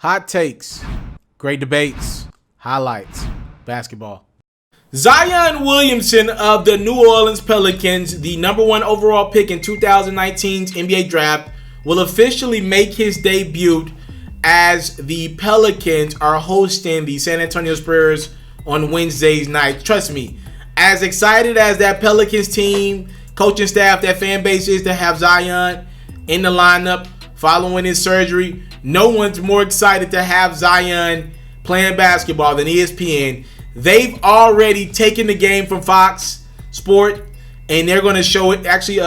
hot takes, great debates, highlights, basketball. Zion Williamson of the New Orleans Pelicans, the number 1 overall pick in 2019's NBA draft, will officially make his debut as the Pelicans are hosting the San Antonio Spurs on Wednesday's night. Trust me, as excited as that Pelicans team, coaching staff, that fan base is to have Zion in the lineup following his surgery, no one's more excited to have Zion playing basketball than ESPN. They've already taken the game from Fox Sport, and they're going to show it. Actually,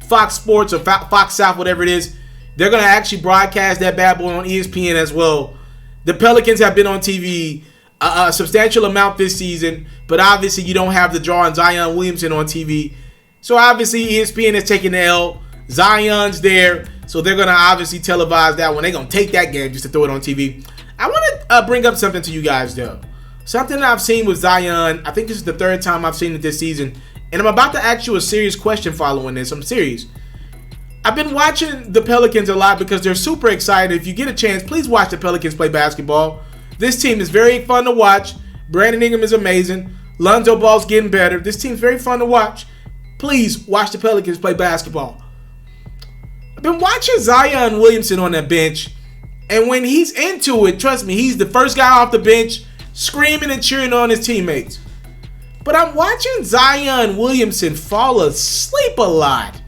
Fox Sports or Fox South, whatever it is, they're going to actually broadcast that bad boy on ESPN as well. The Pelicans have been on TV a substantial amount this season, but obviously you don't have the draw on Zion Williamson on TV. So obviously ESPN is taking the L. Zion's there, so they're going to obviously televise that one. They're going to take that game just to throw it on TV. I want to bring up something to you guys, though. Something that I've seen with Zion. I think this is the 3rd time I've seen it this season. And I'm about to ask you a serious question following this. I'm serious. I've been watching the Pelicans a lot because they're super excited. If you get a chance, please watch the Pelicans play basketball. This team is very fun to watch. Brandon Ingram is amazing. Lonzo Ball's getting better. This team's very fun to watch. Please watch the Pelicans play basketball. I've been watching Zion Williamson on that bench. And when he's into it, trust me, he's the first guy off the bench screaming and cheering on his teammates. But I'm watching Zion Williamson fall asleep a lot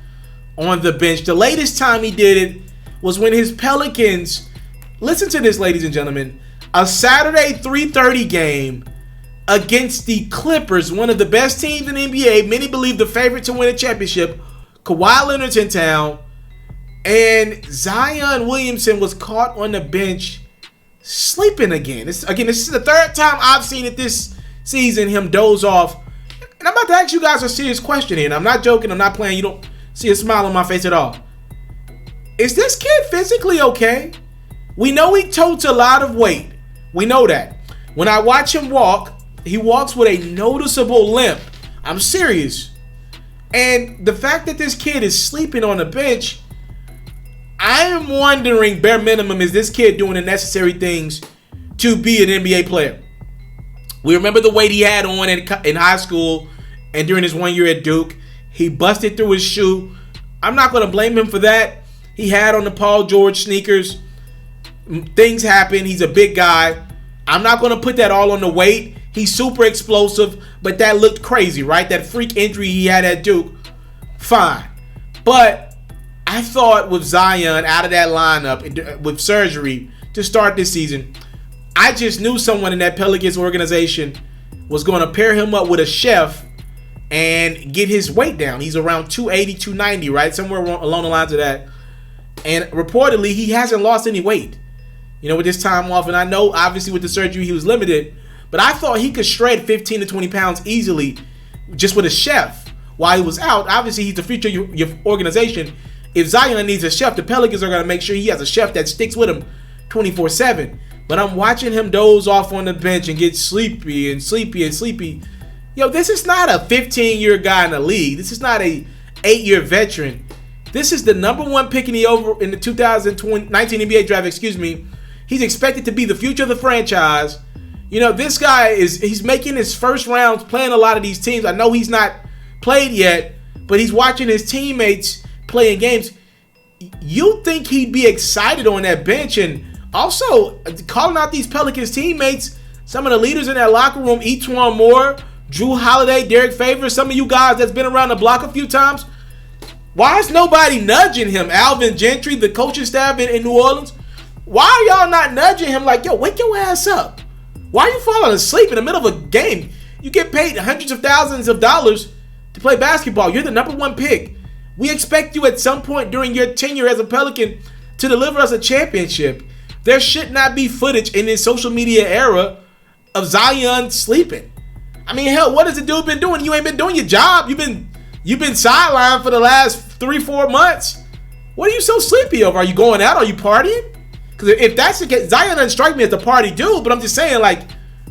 on the bench. The latest time he did it was when his Pelicans, listen to this, ladies and gentlemen, a Saturday 3:30 game against the Clippers, one of the best teams in the NBA, many believe the favorite to win a championship. Kawhi Leonard's in town, and Zion Williamson was caught on the bench sleeping again. This is the 3rd time I've seen it this season, him doze off. And I'm about to ask you guys a serious question here, and I'm not joking, I'm not playing. You don't see a smile on my face at all. Is this kid physically okay? We know he totes a lot of weight. We know that. When I watch him walk, he walks with a noticeable limp. I'm serious. And the fact that this kid is sleeping on the bench, I am wondering, bare minimum, is this kid doing the necessary things to be an NBA player? We remember the weight he had on in high school and during his 1 year at Duke. He busted through his shoe. I'm not going to blame him for that. He had on the Paul George sneakers. Things happen. He's a big guy. I'm not going to put that all on the weight. He's super explosive, but that looked crazy, right? That freak injury he had at Duke. Fine. But I thought with Zion out of that lineup with surgery to start this season, I just knew someone in that Pelicans organization was going to pair him up with a chef and get his weight down. He's around 280, 290, right? Somewhere along the lines of that. And reportedly, he hasn't lost any weight, with this time off. And I know, obviously, with the surgery, he was limited. But I thought he could shred 15 to 20 pounds easily just with a chef while he was out. Obviously, he's the future of your organization. If Zion needs a chef, the Pelicans are going to make sure he has a chef that sticks with him 24/7. But I'm watching him doze off on the bench and get sleepy and sleepy and sleepy. This is not a 15-year guy in the league. This is not a 8-year veteran. This is the number 1 pick in the 2019 NBA draft, He's expected to be the future of the franchise. This guy he's making his first rounds playing a lot of these teams. I know he's not played yet, but he's watching his teammates playing games. You think he'd be excited on that bench? And also calling out these Pelicans teammates, some of the leaders in that locker room, Etuan Moore, Drew Holiday, Derek Favors, some of you guys that's been around the block a few times. Why is nobody nudging him? Alvin Gentry, the coaching staff in New Orleans. Why are y'all not nudging him like, wake your ass up? Why are you falling asleep in the middle of a game? You get paid hundreds of thousands of dollars to play basketball. You're the number 1 pick. We expect you at some point during your tenure as a Pelican to deliver us a championship. There should not be footage in this social media era of Zion sleeping. I mean, hell, what has the dude been doing? You ain't been doing your job. You've been sidelined for the last 3-4 months. What are you so sleepy over? Are you going out? Are you partying? Because if that's the case, Zion doesn't strike me as the party dude, but I'm just saying,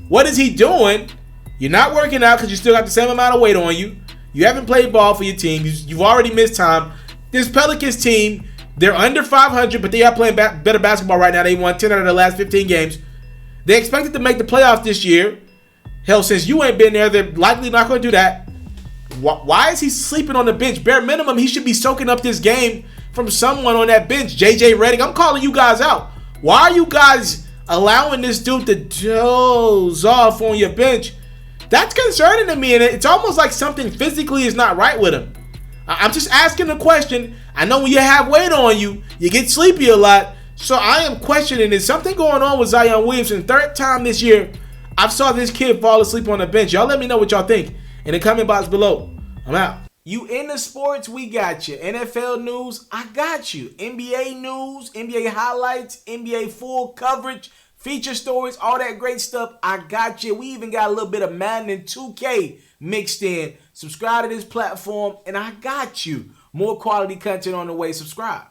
what is he doing? You're not working out because you still got the same amount of weight on you. You haven't played ball for your team. You've already missed time. This Pelicans team They're under 500, but they are playing better basketball right now. They won 10 out of the last 15 games. They expected to make the playoffs this year. Hell, since you ain't been there, they're likely not going to do that. Why is he sleeping on the bench? Bare minimum, he should be soaking up this game from someone on that bench. JJ Redick, I'm calling you guys out. Why are you guys allowing this dude to doze off on your bench? That's concerning to me, and it's almost like something physically is not right with him. I'm just asking the question. I know when you have weight on you, you get sleepy a lot. So I am questioning, is something going on with Zion Williamson? Third time this year, I've saw this kid fall asleep on the bench. Y'all let me know what y'all think in the comment box below. I'm out. You into sports, we got you. NFL news, I got you. NBA news, NBA highlights, NBA full coverage, feature stories, all that great stuff, I got you. We even got a little bit of Madden and 2K mixed in. Subscribe to this platform, and I got you. More quality content on the way. Subscribe.